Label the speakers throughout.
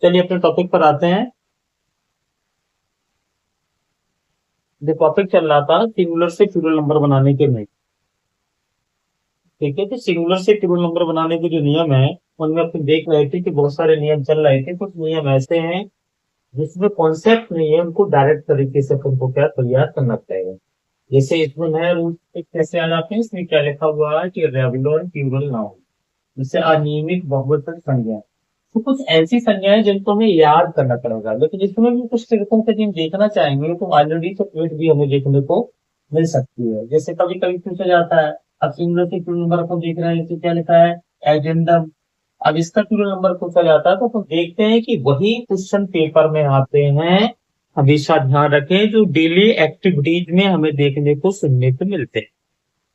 Speaker 1: चलिए अपने टॉपिक पर आते हैं। जो टॉपिक चल रहा था सिंगुलर से प्लूरल नंबर बनाने के नियम। ठीक है, तो सिंगुलर से प्लूरल नंबर बनाने के जो नियम है उनमें अपन देख रहे थे कि बहुत सारे नियम चल रहे थे। कुछ नियम ऐसे हैं जिसमें कॉन्सेप्ट नहीं है, उनको डायरेक्ट तरीके से अपन को क्या तैयार करना पड़ेगा। जैसे इसमें नया रूल कैसे आ जाते हैं, इसमें क्या लिखा हुआ है कि रेगुलर प्लूरल नाउन, जैसे अनियमित बहुवचन संज्ञा। तो कुछ ऐसी संज्ञाएं जिनको हमें याद करना पड़ेगा, लेकिन इसमें भी कुछ तरीकों से हम देखना चाहेंगे तो ऑलरेडी तो पेट भी हमें देखने को मिल सकती है। जैसे कभी कभी पूछा जाता है, अब सिंगुलर से प्लूरल नंबर को देख रहे हैं, इसे क्या लिखा है, एजेंडम। अब इसका प्लूरल नंबर पूछा जाता है तो हम देखते हैं कि वही क्वेश्चन पेपर में आते हैं। हमेशा ध्यान रखें, जो डेली एक्टिविटीज में हमें देखने को सुनने को मिलते हैं।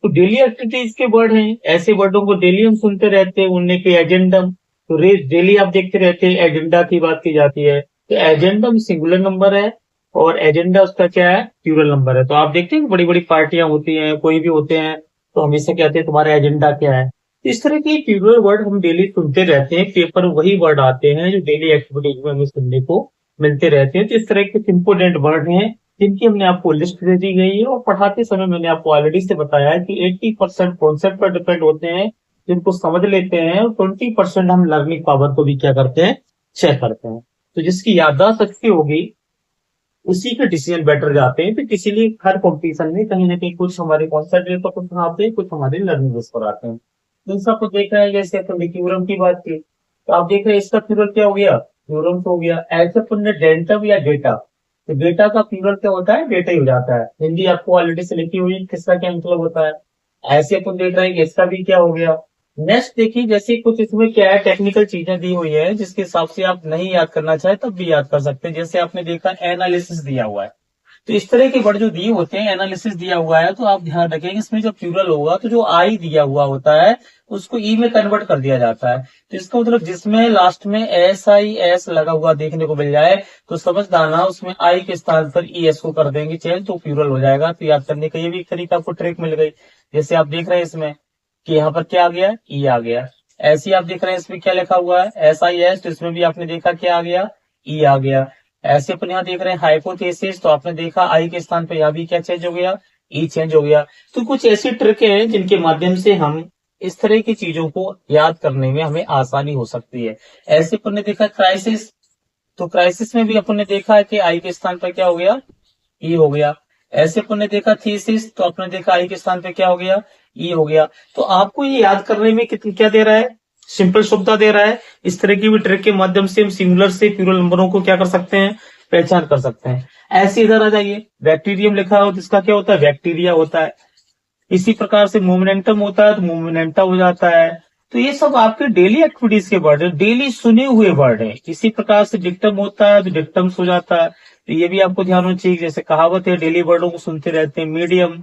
Speaker 1: तो डेली एक्टिविटीज के वर्ड हैं, ऐसे वर्डों को डेली हम सुनते रहते हैं, उनने के एजेंडम। तो डेली आप देखते रहते हैं एजेंडा की बात की जाती है, तो एजेंडम सिंगुलर नंबर है और एजेंडा उसका क्या है, प्लूरल नंबर है। तो आप देखते हैं बड़ी बड़ी पार्टियां होती हैं, कोई भी होते हैं, तो हमेशा कहते हैं तुम्हारा एजेंडा क्या है। तो इस तरह के प्लूरल वर्ड हम डेली सुनते रहते हैं, पेपर वही वर्ड आते हैं जो डेली एक्टिविटीज में हमें सुनने को मिलते रहते हैं। तो इस तरह के इंपोर्टेंट वर्ड हैं जिनकी हमने आपको लिस्ट दे दी गई है, और पढ़ाते समय मैंने आपको ऑलरेडी से बताया है कि 80% कॉन्सेप्ट पर डिपेंड होते हैं जिनको समझ लेते हैं, और 20% हम लर्निंग पावर को भी क्या करते हैं, चेक करते हैं। तो जिसकी याददाश्त अच्छी होगी उसी के डिसीजन बेटर जाते हैं। तो इसीलिए हर कॉम्पिटिशन में कहीं ना कहीं कुछ हमारे कॉन्सेप्ट पर कुछ आते हैं, कुछ हमारे लर्निंग बेस पर आते हैं। दूसरा कुछ देख रहे हैं, जैसे अपन थ्योरम की बात की, तो आप देख रहे हैं इसका प्लूरल क्या हो गया, थ्योरम हो गया। ऐसे अपन ने डेंटम या डेटा, तो डेटा का प्लूरल क्या होता है, डेटा ही हो जाता है। हिंदी आपको ऑलरेडी से लिखी हुई है, किसका क्या मतलब होता है। ऐसे अपन देख रहे हैं कि इसका भी क्या हो गया। नेक्स्ट देखिए, जैसे कुछ इसमें क्या है, टेक्निकल चीजें दी हुई है जिसके हिसाब से आप नहीं याद करना चाहे तब भी याद कर सकते हैं। जैसे आपने देखा एनालिसिस दिया हुआ है, तो इस तरह के वर्ड जो दिए होते हैं, एनालिसिस दिया हुआ है, तो आप ध्यान रखेंगे इसमें जो प्लूरल होगा तो जो आई दिया हुआ होता है उसको ई में कन्वर्ट कर दिया जाता है। तो इसका मतलब जिसमें लास्ट में एस आई एस लगा हुआ देखने को मिल जाए तो समझ जाना उसमें आई के स्थान पर ई एस को कर देंगे चेंज, तो प्लूरल हो जाएगा। तो याद करने का ये भी एक तरीका आपको ट्रिक मिल गई। जैसे आप देख रहे हैं इसमें कि यहाँ पर क्या आ गया, ई आ गया। ऐसे ही आप देख रहे हैं इसमें क्या लिखा हुआ है, एस आई एस, तो इसमें भी आपने देखा क्या आ गया, ई आ गया। ऐसे अपन यहाँ देख रहे हैं हाइपोथेसिस, तो आपने देखा आई के स्थान पर यहाँ भी क्या चेंज हो गया, ई चेंज हो गया। तो कुछ ऐसी ट्रिक है जिनके माध्यम से हम इस तरह की चीजों को याद करने में हमें आसानी हो सकती है। ऐसे अपन ने देखा क्राइसिस, तो क्राइसिस में भी अपन ने देखा है कि आई के स्थान पर क्या हो गया, ई हो गया। ऐसे अपन ने देखा थीसिस, तो आपने देखा आई के स्थान पे क्या हो गया, ई हो गया। तो आपको ये याद करने में कितनी क्या दे रहा है, सिंपल सुविधा दे रहा है। इस तरह की भी ट्रिक के माध्यम से हम सिंगुलर से प्लूरल नंबरों को क्या कर सकते हैं, पहचान कर सकते हैं। ऐसे इधर आ जाइए, बैक्टीरियम लिखा हो जिसका क्या होता है, बैक्टीरिया होता है। इसी प्रकार से मोमिनेंटम होता है तो मोमिनेंटा हो जाता है। तो ये सब आपके डेली एक्टिविटीज के वर्ड है, डेली सुने हुए वर्ड है। इसी प्रकार से डिक्टम होता है तो डिक्टम्स हो जाता है। तो ये भी आपको ध्यान होना चाहिए, जैसे कहावत है डेली वर्डों को सुनते रहते हैं। मीडियम,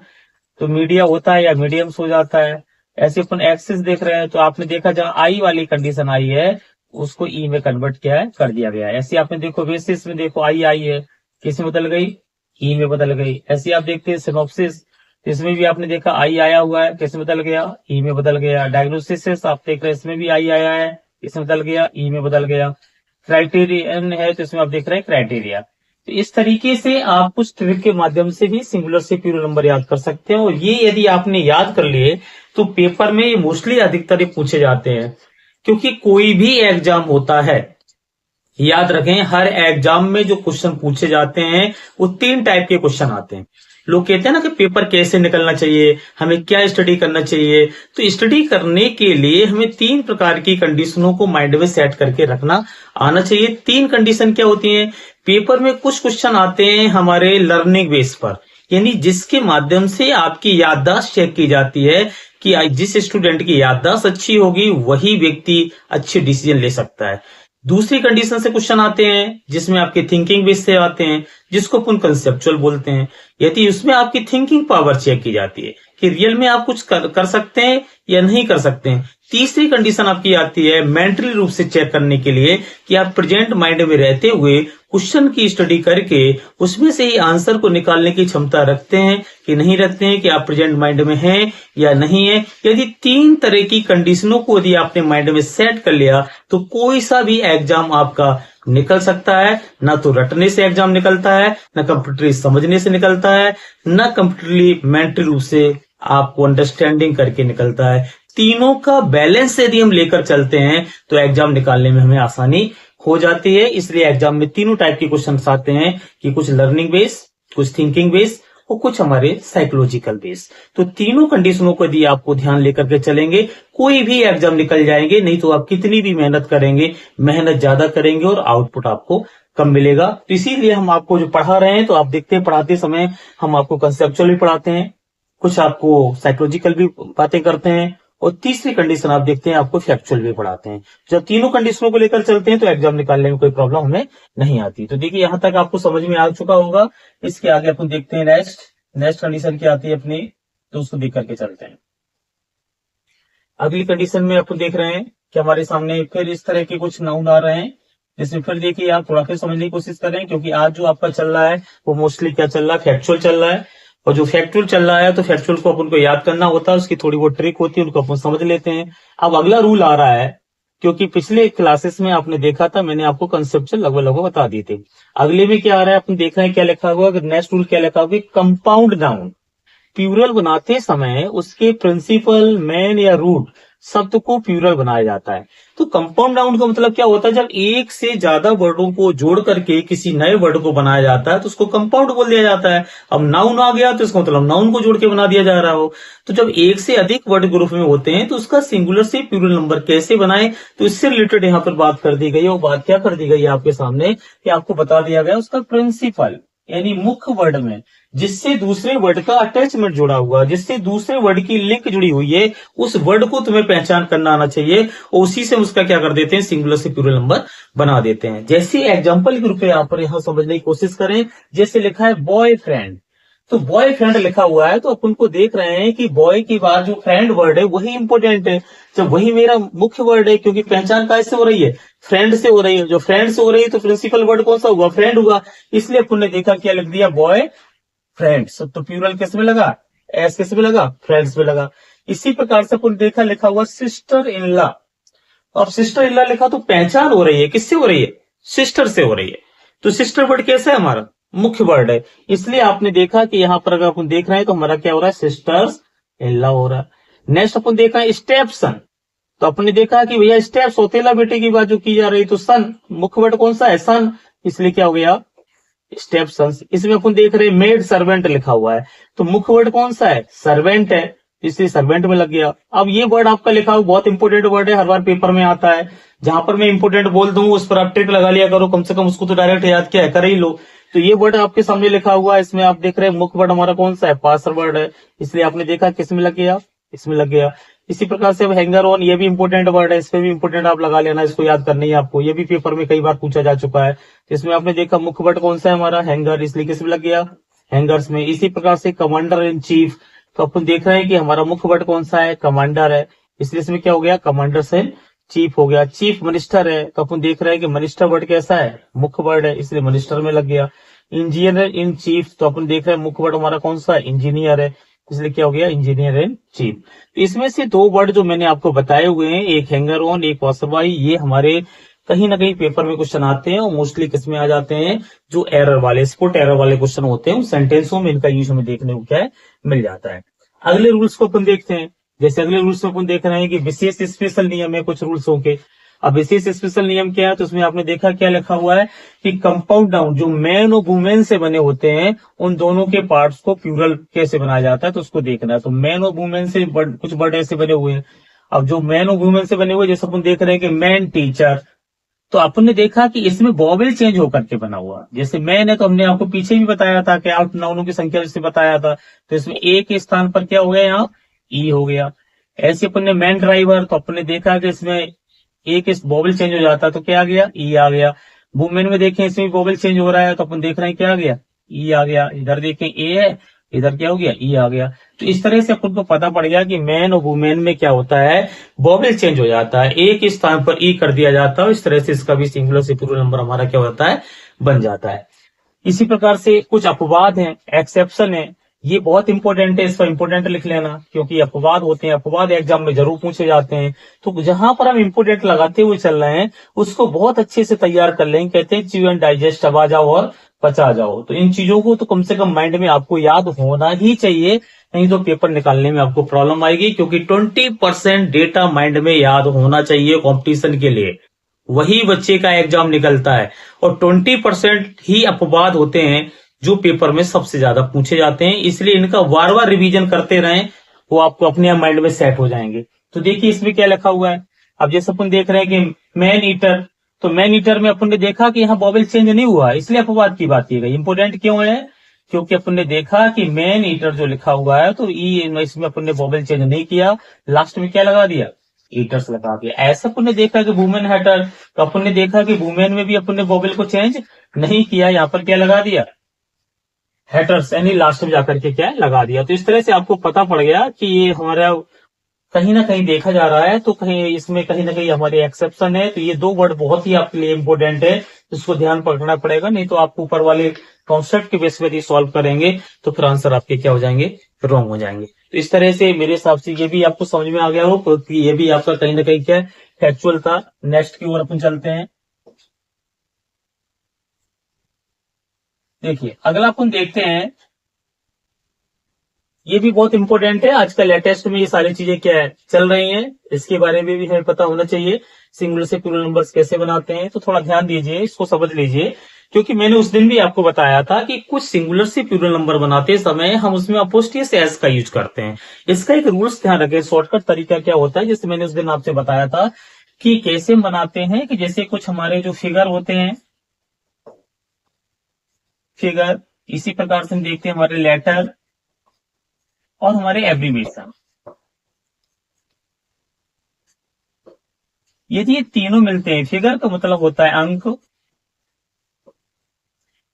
Speaker 1: तो मीडिया होता है या मीडियम्स हो जाता है। ऐसे अपन एक्सिस देख रहे हैं, तो आपने देखा जहां आई वाली कंडीशन आई है उसको ई में कन्वर्ट किया है, कर दिया गया है। ऐसे आपने देखो बेसिस में देखो आई आई है, किस में बदल गई, ई में बदल गई। ऐसे आप देखते हैं सिनॉप्सिस, इसमें भी आपने देखा आई आया हुआ है, किस में बदल गया, ई में बदल गया। डायग्नोसिस आप देख रहे हैं, इसमें भी आई आया है, इसमें बदल गया, ई में बदल गया। क्राइटेरियन है तो इसमें आप देख रहे हैं क्राइटेरिया। तो इस तरीके से आप कुछ ट्रिक के माध्यम से भी सिंगुलर से प्लूरल नंबर याद कर सकते हैं। और ये यदि आपने याद कर लिए तो पेपर में मोस्टली अधिकतर ये पूछे जाते हैं, क्योंकि कोई भी एग्जाम होता है, याद रखें हर एग्जाम में जो क्वेश्चन पूछे जाते हैं वो 3 टाइप के क्वेश्चन आते हैं। लोग कहते हैं ना कि पेपर कैसे निकलना चाहिए, हमें क्या स्टडी करना चाहिए। तो स्टडी करने के लिए हमें 3 प्रकार की कंडीशनों को माइंड में सेट करके रखना आना चाहिए। 3 कंडीशन क्या होती हैं, पेपर में कुछ क्वेश्चन आते हैं हमारे लर्निंग बेस पर, यानी जिसके माध्यम से आपकी याददाश्त चेक की जाती है कि जिस स्टूडेंट की याददाश्त अच्छी होगी वही व्यक्ति अच्छे डिसीजन ले सकता है। दूसरी कंडीशन से क्वेश्चन आते हैं जिसमें आपके थिंकिंग बेस से आते हैं, जिसको अपन कंसेप्चुअल बोलते हैं। यदि उसमें आपकी थिंकिंग पावर चेक की जाती है कि रियल में आप कुछ कर सकते हैं या नहीं कर सकते हैं। तीसरी कंडीशन आपकी आती है मेंटली रूप से चेक करने के लिए कि आप प्रेजेंट माइंड में रहते हुए क्वेश्चन की स्टडी करके उसमें से ही आंसर को निकालने की क्षमता रखते हैं कि नहीं रखते हैं, कि आप प्रेजेंट माइंड में हैं या नहीं है। यदि 3 तरह की कंडीशनों को यदि आपने माइंड में सेट कर लिया तो कोई सा भी एग्जाम आपका निकल सकता है, ना तो रटने से एग्जाम निकलता है, ना कंप्यूटरी समझने से निकलता है, ना कंप्यूटरली मेंटल रूप से आपको अंडरस्टैंडिंग करके निकलता है। तीनों का बैलेंस यदि हम लेकर चलते हैं तो एग्जाम निकालने में हमें आसानी हो जाती है। इसलिए एग्जाम में तीनों टाइप के क्वेश्चन आते हैं कि कुछ लर्निंग बेस, कुछ थिंकिंग बेस और कुछ हमारे साइकोलॉजिकल बेस। तो तीनों कंडीशनों को यदि आपको ध्यान लेकर के चलेंगे, कोई भी एग्जाम निकल जाएंगे। नहीं तो आप कितनी भी मेहनत करेंगे, मेहनत ज्यादा करेंगे और आउटपुट आपको कम मिलेगा। तो इसीलिए हम आपको जो पढ़ा रहे हैं, तो आप देखते हैं पढ़ाते समय हम आपको कंसेप्चुअल भी पढ़ाते हैं, कुछ आपको साइकोलॉजिकल भी बातें करते हैं, और तीसरी कंडीशन आप देखते हैं आपको फैक्चुअल भी पढ़ाते हैं। जब तीनों कंडीशनों को लेकर चलते हैं तो एग्जाम निकालने में कोई प्रॉब्लम हमें नहीं आती। तो देखिए यहां तक आपको समझ में आ चुका होगा। इसके आगे अपन देखते हैं नेक्स्ट कंडीशन क्या आती है अपनी, तो उसको देख करके चलते हैं। अगली कंडीशन में अपन देख रहे हैं कि हमारे सामने फिर इस तरह के कुछ नाउन आ रहे हैं, जिसमें फिर देखिए आप थोड़ा फिर समझने की कोशिश करें, क्योंकि आज जो आपका चल रहा है वो मोस्टली क्या चल रहा है, फैक्चुअल चल रहा है। और जो फैक्चुअल चल रहा है तो फैक्चुअल को अपन को याद करना होता है, उसकी थोड़ी बहुत ट्रिक होती है, उनको अपन समझ लेते हैं। अब अगला रूल आ रहा है, क्योंकि पिछले क्लासेस में आपने देखा था, मैंने आपको कंसेप्चुअल लगभग बता दिए थे। अगले में क्या आ रहा है, अपन देख रहे हैं क्या लिखा हुआ, नेक्स्ट रूल क्या लिखा हुआ, कंपाउंड नाउन प्लूरल बनाते समय उसके प्रिंसिपल, मैन या रूट शब्द को प्लूरल बनाया जाता है। तो कंपाउंड नाउन का मतलब क्या होता है, जब एक से ज्यादा वर्डों को जोड़ करके किसी नए वर्ड को बनाया जाता है तो उसको कंपाउंड बोल दिया जाता है। अब नाउन आ गया तो इसका मतलब नाउन को जोड़ के बना दिया जा रहा हो। तो जब एक से अधिक वर्ड ग्रुप में होते हैं तो उसका सिंगुलर से प्लूरल नंबर कैसे बनाए, तो इससे रिलेटेड यहाँ पर बात कर दी गई है। वो बात क्या कर दी गई है आपके सामने, कि आपको बता दिया गया उसका प्रिंसिपल, यानी मुख्य वर्ड में जिससे दूसरे वर्ड का अटैचमेंट जुड़ा हुआ, जिससे दूसरे वर्ड की लिंक जुड़ी हुई है, उस वर्ड को तुम्हें पहचान करना आना चाहिए, और उसी से उसका क्या कर देते हैं, सिंगुलर से प्लूरल नंबर बना देते हैं। जैसे एग्जांपल के रूप में यहाँ समझने की कोशिश करें, जैसे लिखा है बॉयफ्रेंड, तो बॉयफ्रेंड लिखा हुआ है, तो अपन को देख रहे हैं कि बॉय के बाद जो फ्रेंड वर्ड है वही इंपोर्टेंट है। जब वही मेरा मुख्य वर्ड है, क्योंकि पहचान कैसे हो रही है, फ्रेंड से हो रही है। जो फ्रेंड से हो रही है तो प्रिंसिपल वर्ड कौन सा हुआ, फ्रेंड हुआ। इसलिए अपन ने देखा क्या लिख दिया, बॉय फ्रेंड्स। तो प्लूरल किस में लगा, एस किस में लगा, फ्रेंड्स में लगा। इसी प्रकार से अपन देखा लिखा हुआ सिस्टर इन लॉ, और सिस्टर इन लॉ लिखा तो पहचान हो रही है, किससे हो रही है, सिस्टर से हो रही है। तो सिस्टर वर्ड कैसा है, हमारा मुख्य वर्ड है। इसलिए आपने देखा कि यहां पर अगर अपन देख रहे हैं तो हमारा क्या हो रहा है, सिस्टर्स इन लॉ हो रहा है। नेक्स्ट अपन देखा है स्टेप सन, तो अपने देखा कि भैया स्टेप सौतेला बेटे की बात जो की जा रही, तो सन मुख्य वर्ड कौन सा है, सन, इसलिए क्या हो गया स्टेप सन्स। इसमें अपन देख रहे हैं मेड सर्वेंट लिखा हुआ है, तो मुख्य वर्ड कौन सा है, सर्वेंट है, इसलिए सर्वेंट में लग गया। अब ये वर्ड आपका लिखा हुआ बहुत इंपोर्टेंट वर्ड है, हर बार पेपर में आता है। जहां पर मैं इंपोर्टेंट बोल दूं उस पर आप टिक लगा लिया करो, कम से कम उसको तो डायरेक्ट याद किया कर ही लो। तो ये वर्ड आपके सामने लिखा हुआ है, इसमें आप देख रहे हैं मुख्य वर्ड हमारा कौन सा है, पासर वर्ड है, इसलिए आपने देखा किस में लग गया, इसमें लग गया। इसी प्रकार से अब हैंगर ऑन, ये भी इंपोर्टेंट वर्ड है, इस पे भी इंपोर्टेंट आप लगा लेना, इसको याद करना ही आपको, ये भी पेपर में कई बार पूछा जा चुका है। इसमें आपने देखा मुख्य वर्ड कौन सा है हमारा, हैंगर, इसलिए किस में लग गया, हैंगर्स में। इसी प्रकार से कमांडर इन चीफ, तो अपन देख रहे हैं कि हमारा मुख्य वर्ड कौन सा है, कमांडर है, इसलिए इसमें क्या हो गया, कमांडर इन चीफ हो गया। चीफ मिनिस्टर है, तो अपन देख रहे हैं कि मिनिस्टर वर्ड कैसा है, मुख्य वर्ड है, इसलिए मिनिस्टर में लग गया। इंजीनियर इन चीफ, तो अपन देख रहे हैं मुख्य वर्ड हमारा कौन सा है, इंजीनियर है, इसलिए क्या हो गया, इंजीनियर इन चीफ। इसमें से दो वर्ड जो मैंने आपको बताए हुए हैं, एक हैंगर ऑन, एक पासरबाई, ये हमारे कहीं ना कहीं पेपर में क्वेश्चन आते हैं, और मोस्टली किसमें आ जाते हैं, जो एरर वाले, स्पॉट एरर वाले क्वेश्चन होते हैं, उन सेंटेंसों में इनका यूज हमें देखने को क्या है, मिल जाता है। अगले रूल्स को अपन देखते हैं। जैसे अगले रूल्स में अपन देख रहे हैं कि विशेष स्पेशल नियम है कुछ रूल्सों के। अब विशेष स्पेशल नियम क्या है, तो उसमें आपने देखा क्या लिखा हुआ है कि कंपाउंड नाउन जो मैन और वुमेन से बने होते हैं, उन दोनों के पार्ट्स को प्लूरल कैसे बनाया जाता है, तो उसको देखना है। तो मैन और वुमेन से कुछ वर्ड ऐसे बने हुए हैं। अब जो मैन और वुमेन से बने हुए, जैसे अपन देख रहे हैं कि मैन टीचर, तो अपन ने देखा कि इसमें वॉवेल चेंज होकर के बना हुआ। जैसे मैन है तो हमने आपको पीछे भी बताया था कि आठ नाउनों की संख्या जैसे बताया था, तो इसमें ए के स्थान पर क्या हो गया, यहाँ ई हो गया। ऐसे अपन ने मैन ड्राइवर, तो अपन ने देखा कि इसमें एक वॉवेल चेंज हो जाता है, तो क्या आ गया, ई आ गया। वुमेन में देखें इसमें वॉवेल चेंज हो रहा है, तो अपन देख रहे हैं क्या आ गया, ई आ गया। इधर देखें ए है, इधर क्या हो गया, ई आ गया। तो इस तरह से अपन को पता पड़ गया कि मैन और वुमेन में क्या होता है, वॉवेल चेंज हो जाता है, एक स्थान पर ई कर दिया जाता है। इस तरह से इसका भी सिंगुलर से प्लूरल नंबर हमारा क्या होता है, बन जाता है। इसी प्रकार से कुछ अपवाद हैं, एक्सेप्शन है। ये बहुत इंपॉर्टेंट है, इसका इंपॉर्टेंट लिख लेना, क्योंकि अपवाद होते हैं, अपवाद एग्जाम में जरूर पूछे जाते हैं। तो जहां पर हम इंपॉर्टेंट लगाते हुए चल रहे हैं उसको बहुत अच्छे से तैयार कर लेंगे। कहते हैं च्यू एंड डाइजेस्ट, चबा जाओ और पचा जाओ। तो इन चीजों को तो कम से कम माइंड में आपको याद होना ही चाहिए, नहीं तो पेपर निकालने में आपको प्रॉब्लम आएगी। क्योंकि 20% डेटा माइंड में याद होना चाहिए कंपटीशन के लिए, वही बच्चे का एग्जाम निकलता है। और 20% ही अपवाद होते हैं जो पेपर में सबसे ज्यादा पूछे जाते हैं, इसलिए इनका बार बार रिवीजन करते रहें, वो आपको अपने आप माइंड में सेट हो जाएंगे। तो देखिए इसमें क्या लिखा हुआ है। अब जैसे अपन देख रहे हैं कि मैन ईटर, तो मैन ईटर में अपन ने देखा कि यहाँ वॉवेल चेंज नहीं हुआ, इसलिए अपवाद की बात की गई। इंपोर्टेंट क्यों है? क्योंकि अपन ने देखा कि मैन ईटर जो लिखा हुआ है तो इसमें अपन ने वॉवेल चेंज नहीं किया, लास्ट में क्या लगा दिया? ईटर्स लगा दिया। ऐसा अपन ने देखा कि वुमेन हैटर, तो अपन ने देखा कि वुमेन में भी अपन ने वॉवेल को चेंज नहीं किया, यहाँ पर क्या लगा दिया? हैटर्स, यानी लास्ट में जाकर के क्या लगा दिया। तो इस तरह से आपको पता पड़ गया कि ये हमारा कहीं ना कहीं देखा जा रहा है, तो कहीं इसमें कहीं ना कहीं हमारे एक्सेप्शन है। तो ये दो वर्ड बहुत ही आपके लिए इंपॉर्टेंट है, इसको ध्यान पकड़ना पड़ेगा, नहीं तो आप ऊपर वाले कॉन्सेप्ट के बेस पर सॉल्व करेंगे तो फिर आंसर आपके क्या हो जाएंगे? रॉन्ग हो जाएंगे। तो इस तरह से मेरे हिसाब से ये भी आपको समझ में आ गया हो कि ये भी आपका कहीं ना कहीं क्या फैक्चुअल था। नेक्स्ट की ओर अपन चलते हैं। देखिए अगला अपन देखते हैं, ये भी बहुत इंपॉर्टेंट है, आजकल लेटेस्ट में ये सारी चीजें क्या है चल रही हैं, इसके बारे में भी हमें पता होना चाहिए। सिंगुलर से प्लूरल नंबर्स कैसे बनाते हैं, तो थोड़ा ध्यान दीजिए, इसको समझ लीजिए। क्योंकि मैंने उस दिन भी आपको बताया था कि कुछ सिंगुलर से प्लूरल नंबर बनाते समय हम उसमें अपोस्ट्रोफी एस का यूज करते हैं। इसका एक रूल्स ध्यान रखें, शॉर्टकट तरीका क्या होता है, जैसे मैंने उस दिन आपसे बताया था कि कैसे बनाते हैं, कि जैसे कुछ हमारे जो फिगर होते हैं, फिगर, इसी प्रकार से हम देखते हैं हमारे लेटर और हमारे एब्रीविएशन। यदि ये तीनों मिलते हैं, फिगर का मतलब होता है अंक,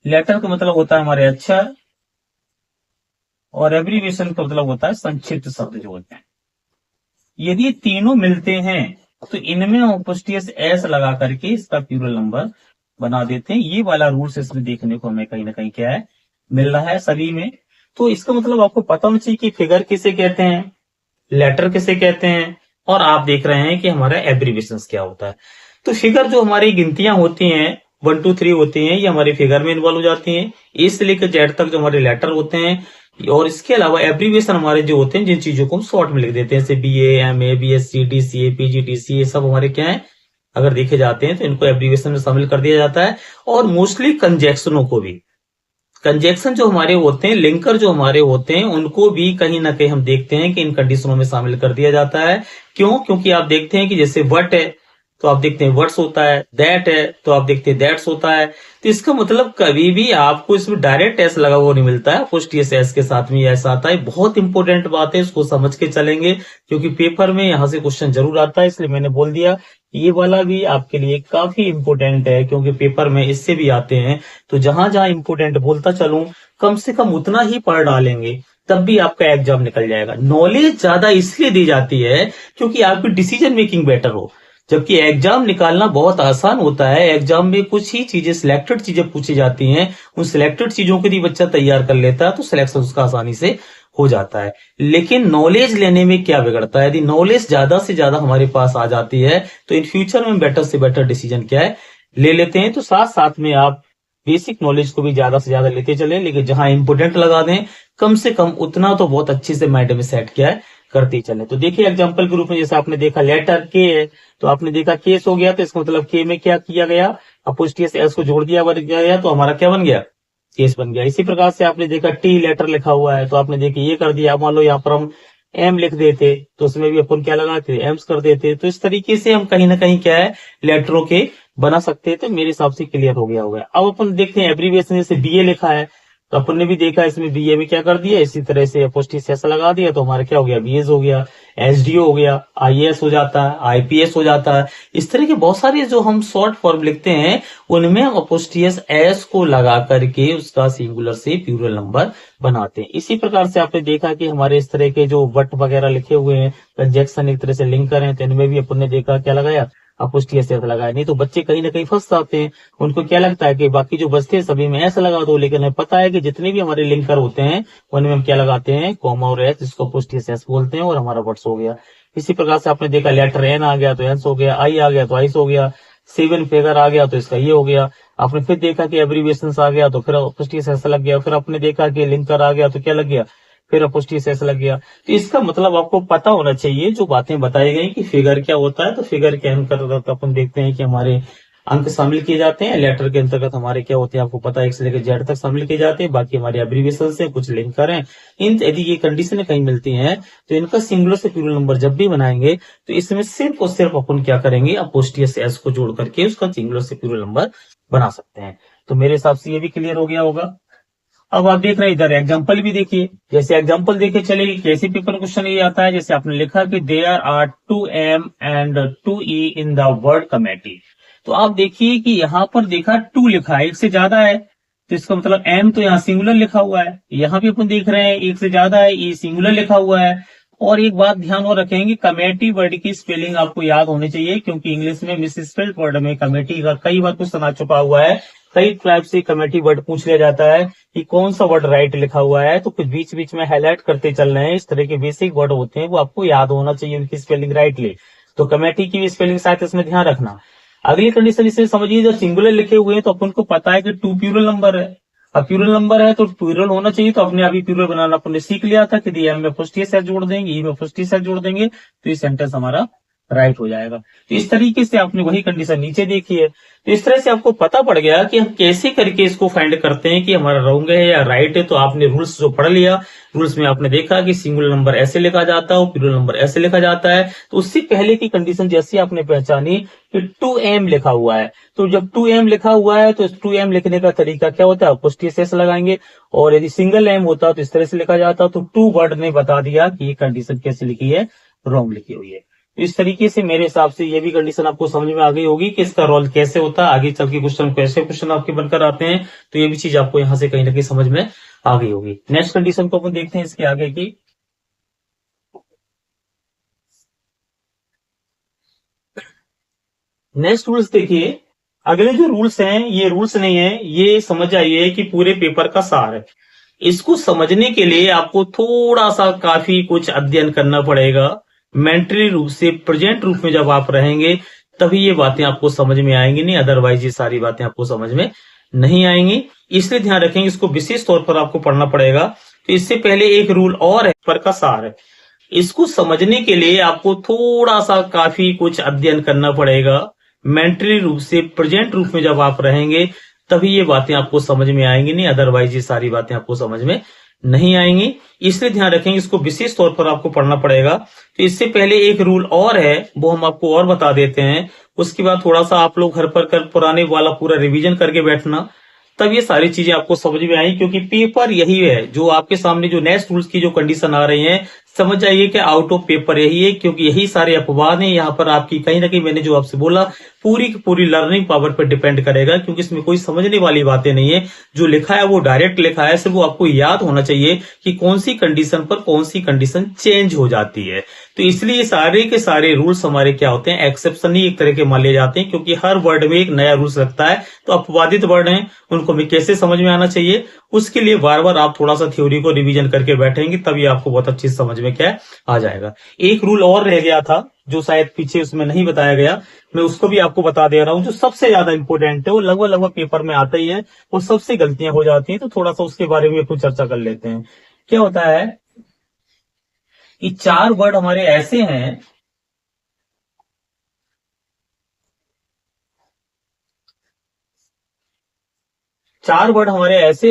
Speaker 1: लेटर का मतलब होता है हमारे अक्षर, और एब्रीविएशन का मतलब होता है संक्षिप्त शब्द जो होते हैं। यदि ये तीनों मिलते हैं तो इनमें अपोस्ट्रोफी एस लगा करके इसका प्लूरल नंबर बना देते हैं। ये वाला रूल्स इसमें देखने को हमें कहीं ना कहीं क्या है मिल रहा है सभी में। तो इसका मतलब आपको पता होना चाहिए कि फिगर किसे कहते हैं, लेटर किसे कहते हैं, और आप देख रहे हैं कि हमारा एब्रीविएशन क्या होता है। तो फिगर जो हमारी गिनतियां होती हैं 1 2 3 होती हैं, ये हमारे फिगर में इन्वॉल्व हो जाती हैं। ए से लेकर जेड तक जो हमारे लेटर होते हैं, और इसके अलावा एब्रीविएशन हमारे जो होते हैं, जिन चीजों को हम शॉर्ट में लिख देते हैं, जैसे BA MA BSc DCA PGDC, ये सब हमारे क्या है अगर देखे जाते हैं तो इनको एब्रीविएशन में शामिल कर दिया जाता है। और मोस्टली कंजेक्शनों को भी, कंजेक्शन जो हमारे होते हैं, लिंकर जो हमारे होते हैं, उनको भी कहीं ना कहीं हम देखते हैं कि इन कंडीशनों में शामिल कर दिया जाता है। क्यों? क्योंकि आप देखते हैं कि जैसे वट है तो आप देखते हैं वर्ड्स होता है, दैट है तो आप देखते हैं दैट्स होता है। तो इसका मतलब कभी भी आपको इसमें डायरेक्ट एस लगा हुआ नहीं मिलता है, पोस्टियस एस के साथ में ऐसा आता है। बहुत इंपॉर्टेंट बात है, इसको समझ के चलेंगे, क्योंकि पेपर में यहां से क्वेश्चन जरूर आता है, इसलिए मैंने बोल दिया ये वाला भी आपके लिए काफी इंपॉर्टेंट है, क्योंकि पेपर में इससे भी आते हैं। तो जहां जहां इंपॉर्टेंट बोलता चलूं, कम से कम उतना ही पढ़ डालेंगे, तब भी आपका एग्जाम निकल जाएगा। नॉलेज ज्यादा इसलिए दी जाती है क्योंकि आपकी डिसीजन मेकिंग बेटर हो, जबकि एग्जाम निकालना बहुत आसान होता है। एग्जाम में कुछ ही चीजें, सिलेक्टेड चीजें पूछी जाती हैं, उन सिलेक्टेड चीजों के लिए बच्चा तैयार कर लेता है तो सिलेक्शन उसका आसानी से हो जाता है। लेकिन नॉलेज लेने में क्या बिगड़ता है, यदि नॉलेज ज्यादा से ज्यादा हमारे पास आ जाती है तो इन फ्यूचर में बेटर से बेटर डिसीजन क्या है ले लेते हैं। तो साथ साथ में आप बेसिक नॉलेज को भी ज्यादा से ज्यादा लेते चले, लेकिन जहां इंपोर्टेंट लगा दें कम से कम उतना तो बहुत अच्छे से माइंड में सेट किया है करते ही चले। तो देखिए एग्जांपल के रूप में जैसे आपने देखा लेटर के है, तो आपने देखा केस हो गया, तो इसका मतलब के में क्या किया गया, अपोस्ट्रोफी एस को जोड़ दिया गया, तो हमारा क्या बन गया, केस बन गया। इसी प्रकार से आपने देखा टी लेटर लिखा हुआ है, तो आपने देखा ये कर दिया। मान लो यहाँ पर हम एम लिख देते तो उसमें भी अपन क्या लगाते, एम्स कर देते। तो इस तरीके से हम कहीं ना कहीं क्या है लेटरों के बना सकते हैं। तो मेरे हिसाब से क्लियर हो गया होगा। अब अपन देखते हैं एब्रीविएशन, जैसे BA लिखा है तो अपन ने भी देखा इसमें BA में क्या कर दिया, इसी तरह से अपोस्ट्रोफी एस लगा दिया, तो हमारा क्या हो गया, BS हो गया, SDO हो गया, IAS हो जाता है, IPS हो जाता है। इस तरह के बहुत सारे जो हम शॉर्ट फॉर्म लिखते हैं उनमें हम अपोस्ट्रोफी एस को लगा करके उसका सिंगुलर से प्लूरल नंबर बनाते हैं। इसी प्रकार से आपने देखा कि हमारे इस तरह के जो वट वगैरह लिखे हुए हैं, कंजक्शन एक तरह से लिंकर हैं, तो इनमें भी अपन ने देखा क्या लगाया, अपुष्टि एस लगाए। नहीं तो बच्चे कहीं ना कहीं फंस जाते हैं, उनको क्या लगता है कि बाकी जो बचते हैं सभी में ऐसा लगा दो, लेकिन हमें पता है कि जितने भी हमारे लिंकर होते हैं उनमें हम क्या लगाते हैं, कॉमा और एस, जिसको अपुष्टि एस बोलते हैं, और हमारा वर्ड्स हो गया। इसी प्रकार से आपने देखा लेटर एन आ गया तो एस हो गया, आई आ गया तो आइस हो गया, सेवन फिगर आ गया तो इसका ये हो गया। आपने फिर देखा कि एब्रीविएशन आ गया तो फिर अपुष्टि एस लग गया। फिर आपने देखा कि लिंकर आ गया तो क्या लग गया, फिर अपुष्टि एस लग गया। तो इसका मतलब आपको पता होना चाहिए जो बातें बताई गई कि फिगर क्या होता है। तो फिगर के अंतर्गत अपन देखते हैं कि हमारे अंक शामिल किए जाते हैं। लेटर के अंतर्गत हमारे क्या होते हैं, आपको पता है, एक से लेकर जेड तक शामिल किए जाते हैं। बाकी हमारे एब्रीविएशन से कुछ लिंकर हैं। इन यदि ये कंडीशन कहीं मिलती हैं तो इनका सिंगुलर से प्लूरल नंबर जब भी बनाएंगे तो इसमें सिर्फ और सिर्फ अपन क्या करेंगे, अपोस्ट्रोफी एस को जोड़ करके उसका सिंगुलर से प्लूरल नंबर बना सकते हैं। तो मेरे हिसाब से ये भी क्लियर हो गया होगा। अब आप देख रहे हैं इधर एग्जाम्पल भी देखिए। जैसे एग्जाम्पल देखे चलिए, कैसे पेपर क्वेश्चन ये आता है। जैसे आपने लिखा कि there are 2M and 2E in the word committee. तो आप देखिए कि यहाँ पर देखा 2 लिखा है, एक से ज्यादा है, तो इसका मतलब M तो यहाँ सिंगुलर लिखा हुआ है। यहाँ भी अपन देख रहे हैं एक से ज्यादा है, E सिंगुलर लिखा हुआ है। और एक बात ध्यान और रखेंगे, कमेटी वर्ड की स्पेलिंग आपको याद होनी चाहिए, क्योंकि इंग्लिश में मिसस्पेल्ड वर्ड में कमेटी का कई बार क्वेश्चन आ चुका हुआ है। कई टाइप से कमेटी वर्ड पूछ लिया जाता है कि कौन सा वर्ड राइट लिखा हुआ है, तो कुछ बीच बीच में हाईलाइट करते चल रहे हैं। इस तरह के बेसिक वर्ड होते हैं, वो आपको याद होना चाहिए उनकी स्पेलिंग राइटली। तो कमेटी की भी स्पेलिंग शायद इसमें ध्यान रखना। अगली कंडीशन इसमें समझिए, जब सिंगुलर लिखे हुए हैं तो अपन को पता है कि 2 प्लूरल नंबर है। अब प्लूरल नंबर है तो प्लूरल होना चाहिए, तो अपने आप ही प्लूरल बनाना अपन ने सीख लिया था कि एम में फर्स्ट सेट जोड़ देंगे, ई में फर्स्ट सेट जोड़ देंगे, तो ये सेंटेंस हमारा राइट हो जाएगा। तो इस तरीके से आपने वही कंडीशन नीचे देखी है। तो इस तरह से आपको पता पड़ गया कि हम कैसे करके इसको फाइंड करते हैं कि हमारा रॉन्ग है या राइट है। तो आपने रूल्स जो पढ़ लिया, रूल्स में आपने देखा कि सिंगुलर नंबर ऐसे लिखा जाता है और प्लूरल नंबर ऐसे लिखा जाता है। तो उससे पहले की कंडीशन जैसे आपने पहचानी कि 2M लिखा हुआ है, तो जब 2M लिखा हुआ है तो 2M लिखने का तरीका क्या होता है, अपोस्ट्रोफी एस लगाएंगे। और यदि सिंगल एम होता तो इस तरह से लिखा जाता। तो 2 वर्ड ने बता दिया कि ये कंडीशन कैसे लिखी है, रॉन्ग लिखी हुई है। इस तरीके से मेरे हिसाब से ये भी कंडीशन आपको समझ में आ गई होगी कि इसका रोल कैसे होता है, आगे चल के क्वेश्चन कैसे क्वेश्चन आपके बनकर आते हैं। तो ये भी चीज आपको यहाँ से कहीं ना कहीं समझ में आ गई होगी। नेक्स्ट कंडीशन को अपन देखते हैं इसके आगे की। नेक्स्ट रूल्स देखिए, अगले जो रूल्स हैं ये रूल्स नहीं है, ये समझ आइए कि पूरे पेपर का सार है। इसको समझने के लिए आपको थोड़ा सा काफी कुछ अध्ययन करना पड़ेगा। मेंटली रूप से प्रेजेंट रूप में जब आप रहेंगे तभी ये बातें आपको समझ में आएंगी, नहीं अदरवाइज ये सारी बातें आपको समझ में नहीं आएंगी। इसलिए ध्यान रखेंगे, इसको विशेष तौर पर आपको पढ़ना पड़ेगा। तो इससे पहले एक रूल और है, पेपर का सार है। इसको समझने के लिए आपको थोड़ा सा काफी कुछ अध्ययन करना पड़ेगा। मेंटली रूप से प्रेजेंट रूप में जब आप रहेंगे तभी ये बातें आपको समझ में आएंगी, नहीं अदरवाइज ये सारी बातें आपको समझ में नहीं आएंगी। इसलिए ध्यान रखेंगे, इसको विशेष तौर पर आपको पढ़ना पड़ेगा। तो इससे पहले एक रूल और है, वो हम आपको और बता देते हैं। उसके बाद थोड़ा सा आप लोग घर पर पुराने वाला पूरा रिवीजन करके बैठना, तब ये सारी चीजें आपको समझ में आई। क्योंकि पेपर यही है, जो आपके सामने जो नेक्स्ट रूल्स की जो कंडीशन आ रही है, समझ जाइए कि आउट ऑफ पेपर यही है। क्योंकि यही सारे अपवाद हैं यहाँ पर आपकी, कहीं ना कहीं मैंने जो आपसे बोला पूरी की पूरी लर्निंग पावर पर डिपेंड करेगा। क्योंकि इसमें कोई समझने वाली बातें नहीं है, जो लिखा है वो डायरेक्ट लिखा है। सिर्फ वो आपको याद होना चाहिए कि कौन सी कंडीशन पर कौन सी कंडीशन चेंज हो जाती है। तो इसलिए सारे के सारे रूल्स हमारे क्या होते हैं, एक्सेप्शन ही एक तरह के मान लिए जाते हैं। क्योंकि हर वर्ड में एक नया रूल्स लगता है। तो अपवादित वर्ड हैं, उनको भी कैसे समझ में आना चाहिए, उसके लिए बार बार आप थोड़ा सा थ्योरी को रिवीजन करके बैठेंगे, तभी आपको बहुत अच्छी समझ में क्या आ जाएगा। एक रूल और रह गया था जो शायद पीछे उसमें नहीं बताया गया, मैं उसको भी आपको बता दे रहा हूं, जो सबसे ज्यादा इंपॉर्टेंट है। वो लगभग लगभग पेपर में आता ही है, वो सबसे गलतियां हो जाती हैं। तो थोड़ा सा उसके बारे में कुछ चर्चा कर लेते हैं। क्या होता है कि 4 वर्ड हमारे ऐसे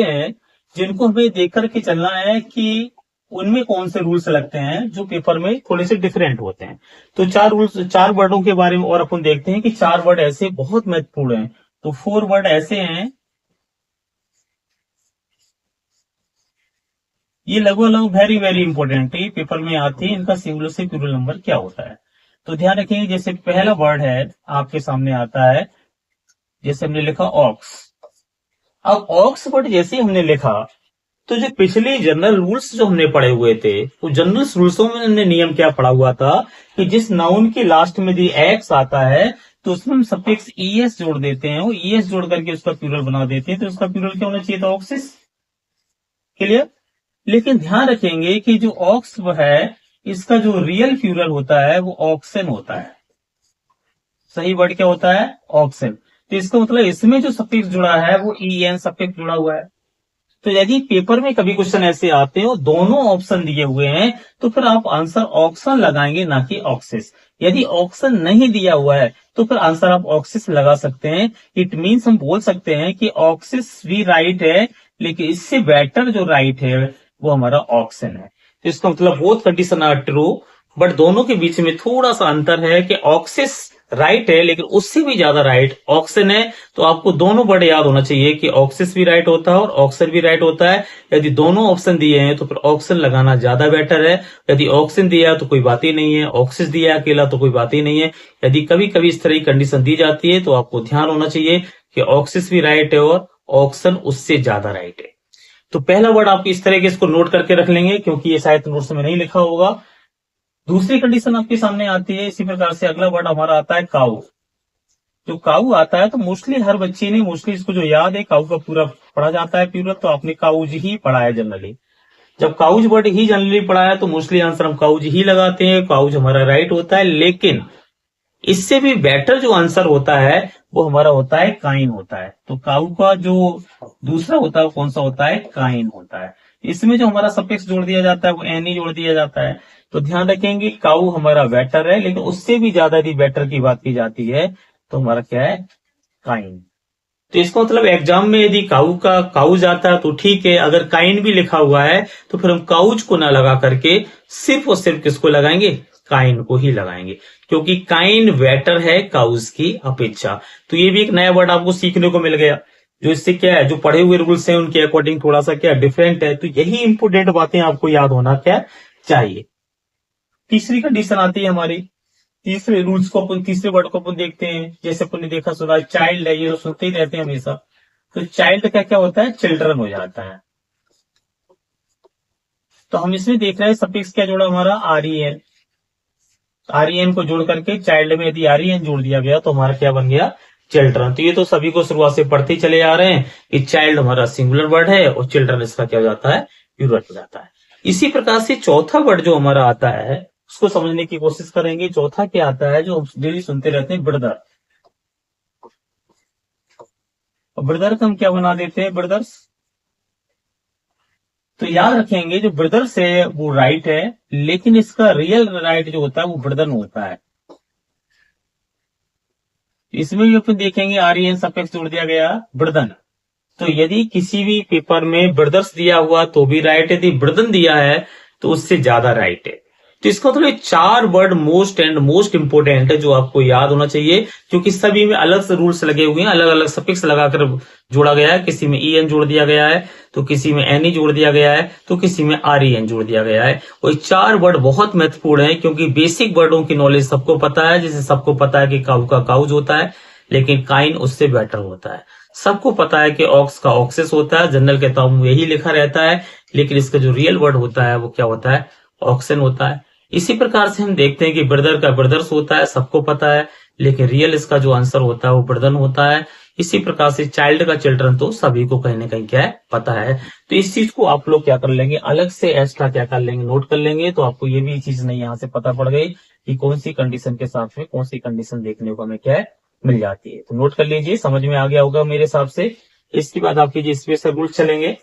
Speaker 1: हैं, जिनको हमें देख करके चलना है कि उनमें कौन से रूल्स लगते हैं जो पेपर में थोड़े से डिफरेंट होते हैं। तो 4 वर्डों के बारे में और अपन देखते हैं कि 4 वर्ड ऐसे बहुत महत्वपूर्ण हैं। तो 4 वर्ड ऐसे हैं, ये लगभग लगभग वेरी वेरी इंपॉर्टेंट है, पेपर में आते हैं। इनका सिंगुलर से प्लूरल नंबर क्या होता है, तो ध्यान रखेंगे। जैसे पहला वर्ड है आपके सामने आता है, जैसे हमने लिखा ऑक्स। अब ऑक्स वर्ड जैसे हमने लिखा तो जो पिछले जनरल रूल्स जो हमने पढ़े हुए थे, वो जनरल रूल्सों में हमने नियम क्या पढ़ा हुआ था कि जिस नाउन के लास्ट में यदि एक्स आता है तो उसमें हम सफिक्स ईएस जोड़ देते हैं, वो ईएस जोड़ करके उसका प्लूरल बना देते हैं, तो उसका प्लूरल क्या होना चाहिए था? ऑक्सिस। क्लियर? लेकिन ध्यान रखेंगे कि जो ऑक्स है, इसका जो रियल प्लूरल होता है वो ऑक्सन होता है। सही वर्ड क्या होता है? ऑक्सन। तो इसका मतलब इसमें जो सफिक्स जुड़ा है वो ईएन सफिक्स जुड़ा हुआ है। तो यदि पेपर में कभी क्वेश्चन ऐसे आते हैं और दोनों ऑप्शन दिए हुए हैं तो फिर आप आंसर ऑक्सन लगाएंगे, ना कि ऑक्सिस। यदि ऑक्सन नहीं दिया हुआ है तो फिर आंसर आप ऑक्सिस लगा सकते हैं। इट मीन्स हम बोल सकते हैं कि ऑक्सिस भी राइट है, लेकिन इससे बेटर जो राइट है वो हमारा ऑक्सन है। तो इसका मतलब both condition are true, but दोनों के बीच में थोड़ा सा अंतर है कि ऑक्सिस राइट है लेकिन उससे भी ज्यादा राइट ऑक्सन है। तो आपको दोनों वर्ड याद होना चाहिए कि ऑक्सिस भी राइट होता है और ऑक्सन भी राइट होता है। यदि दोनों ऑप्शन दिए हैं तो फिर ऑक्सन लगाना ज्यादा बेटर है। यदि ऑक्सन दिया तो कोई बात ही नहीं है, ऑक्सिस दिया अकेला तो कोई बात ही नहीं है। यदि कभी कभी इस तरह की कंडीशन दी जाती है तो आपको ध्यान होना चाहिए कि ऑक्सिस भी राइट है और ऑक्सन उससे ज्यादा राइट है। तो पहला वर्ड आप इस तरह के इसको नोट करके रख लेंगे, क्योंकि ये शायद नोट्स में नहीं लिखा होगा। दूसरी कंडीशन आपके सामने आती है इसी प्रकार से। अगला वर्ड हमारा आता है काऊ। जो काऊ आता है तो मोस्टली हर बच्चे ने मोस्टली इसको जो याद है, काऊ का पूरा पढ़ा जाता है प्लूरल, तो आपने काउज ही पढ़ा है जनरली। जब काउज वर्ड ही जनरली पढ़ा है तो मोस्टली आंसर हम काउज ही लगाते हैं, काउज हमारा राइट होता है। लेकिन इससे भी बेटर जो आंसर होता है वो हमारा होता है काइन होता है। तो काऊ का जो दूसरा होता है वो कौन सा होता है? काइन होता है। इसमें जो हमारा सफिक्स जोड़ दिया जाता है वो एन ही जोड़ दिया जाता है। तो ध्यान रखेंगे काऊ हमारा बेटर है, लेकिन उससे भी ज्यादा यदि बेटर की बात की जाती है तो हमारा क्या है? काइन। तो इसका मतलब एग्जाम में यदि काऊ का काउज आता है तो ठीक है, अगर काइन भी लिखा हुआ है तो फिर हम काउज को ना लगा करके सिर्फ और सिर्फ किसको लगाएंगे? काइन को ही लगाएंगे, क्योंकि काइन बेटर है काउज की अपेक्षा। तो ये भी एक नया वर्ड आपको सीखने को मिल गया, जो इससे क्या है, जो पढ़े हुए रूल्स हैं उनके अकॉर्डिंग थोड़ा सा क्या डिफरेंट है। तो यही इंपोर्टेंट बातें आपको याद होना क्या चाहिए। तीसरी कंडीशन आती है हमारी। तीसरे रूल्स को अपन, तीसरे वर्ड को अपन देखते हैं। जैसे अपन ने देखा सुना चाइल्ड है, ये तो सुनते ही रहते हैं हमेशा। तो चाइल्ड का क्या होता है? चिल्ड्रन हो जाता है। तो हम इसमें देख रहे हैं सफिक्स क्या जोड़ा हमारा? आरईएन। आरईएन को जोड़ करके चाइल्ड में यदि आरईएन जोड़ दिया गया तो हमारा क्या बन गया? चिल्ड्रन। तो ये तो सभी को शुरुआत से पढ़ते ही चले आ रहे हैं कि चाइल्ड हमारा सिंगुलर वर्ड है और चिल्ड्रन इसका क्या हो जाता है? प्लूरल हो जाता है। इसी प्रकार से चौथा वर्ड जो हमारा आता है उसको समझने की कोशिश करेंगे। चौथा क्या आता है जो डेली सुनते रहते हैं? ब्रदर। ब्रदर का हम क्या बना देते हैं? ब्रदर्स। तो याद रखेंगे जो ब्रदर्स है वो राइट है, लेकिन इसका रियल राइट जो होता है वो ब्रदर होता है। इसमें भी अपन देखेंगे आर्यन सफिक्स जोड़ दिया गया ब्रदन। तो यदि किसी भी पेपर में ब्रदर्स दिया हुआ तो भी राइट है, यदि ब्रदन दिया है तो उससे ज्यादा राइट है। तो इसका मतलब 4 word most and most important है जो आपको याद होना चाहिए, क्योंकि सभी में अलग से रूल्स लगे हुए हैं, अलग अलग सफिक्स लगाकर जोड़ा गया है। किसी में ईएन जोड़ दिया गया है, तो किसी में एनई जोड़ दिया गया है, तो किसी में आरईएन जोड़ दिया गया है। और 4 वर्ड बहुत महत्वपूर्ण है, क्योंकि बेसिक वर्डों की नॉलेज सबको पता है। जैसे सबको पता है कि काऊ का काउज होता है, लेकिन काइन उससे बेटर होता है। सबको पता है कि ऑक्स का ऑक्सिस होता है, जनरल के ताऊ यही लिखा रहता है, लेकिन इसका जो रियल वर्ड होता है वो क्या होता है? ऑक्सन होता है। इसी प्रकार से हम देखते हैं कि ब्रदर का ब्रदर्स होता है, सबको पता है, लेकिन रियल इसका जो आंसर होता है वो ब्रदन होता है। इसी प्रकार से चाइल्ड का चिल्ड्रन तो सभी को कहीं ना कहीं क्या है? पता है। तो इस चीज को आप लोग क्या कर लेंगे? अलग से एक्स्ट्रा क्या कर लेंगे? नोट कर लेंगे। तो आपको ये भी चीज नहीं यहाँ से पता पड़ गई कि कौन सी कंडीशन के साथ में कौन सी कंडीशन देखने को हमें क्या है? मिल जाती है। तो नोट कर लीजिए, समझ में आ गया होगा मेरे हिसाब से। इसके बाद आपके जो स्पेशल रूल्स चलेंगे,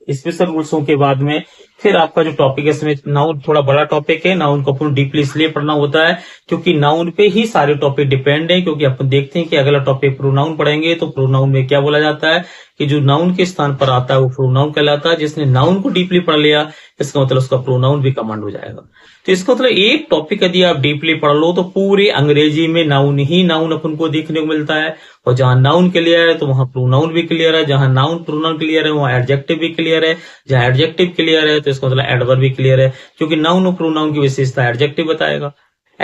Speaker 1: स्पेशल रूल्सों के बाद में फिर आपका जो टॉपिक है इसमें नाउन थोड़ा बड़ा टॉपिक है। नाउन को अपन डीपली इसलिए पढ़ना होता है क्योंकि नाउन पे ही सारे टॉपिक डिपेंड है। क्योंकि अपन देखते हैं कि अगला टॉपिक प्रोनाउन पढ़ेंगे, तो प्रोनाउन में क्या बोला जाता है कि जो नाउन के स्थान पर आता है वो प्रोनाउन कहलाता है। जिसने नाउन को डीपली पढ़ लिया इसका मतलब उसका प्रोनाउन भी कमांड हो जाएगा। तो इसका मतलब एक टॉपिक यदि आप डीपली पढ़ लो तो पूरे अंग्रेजी में नाउन ही नाउन अपन को देखने को मिलता है। और जहां नाउन क्लियर है तो वहां प्रोनाउन भी क्लियर है, जहां नाउन प्रोनाउन क्लियर है वहां एडजेक्टिव भी क्लियर है, जहां एडजेक्टिव क्लियर है तो इसका मतलब एडवर्ब भी क्लियर है, क्योंकि नाउन और प्रोनाउन की विशेषता एडजेक्टिव बताएगा।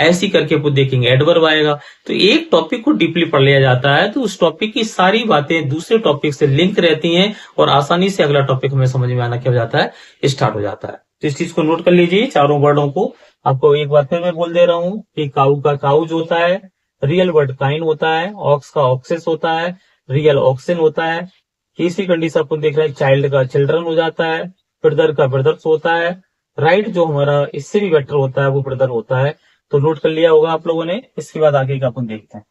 Speaker 1: ऐसी करके अपन देखेंगे एडवर्ब आएगा। तो एक टॉपिक को डीपली पढ़ लिया जाता है तो उस टॉपिक की सारी बातें दूसरे टॉपिक से लिंक रहती हैं और आसानी से अगला टॉपिक हमें समझ में आना क्या हो जाता है, स्टार्ट हो जाता है। तो इस चीज को नोट कर लीजिए, चारों वर्डों को। आपको एक बार फिर मैं बोल दे रहा हूं कि काऊ का काउज होता है, रियल वर्ड काइन होता है, ऑक्स का ऑक्सेस होता है, रियल ऑक्सन होता है। तीसरी कंडीशन अपन देख रहे हैं चाइल्ड का चिल्ड्रन हो जाता है, ब्रदर का ब्रदर्स होता है, राइट जो हमारा इससे भी बेटर होता है वो ब्रदर होता है। तो नोट कर लिया होगा आप लोगों ने। इसके बाद आगे का अपन देखते हैं।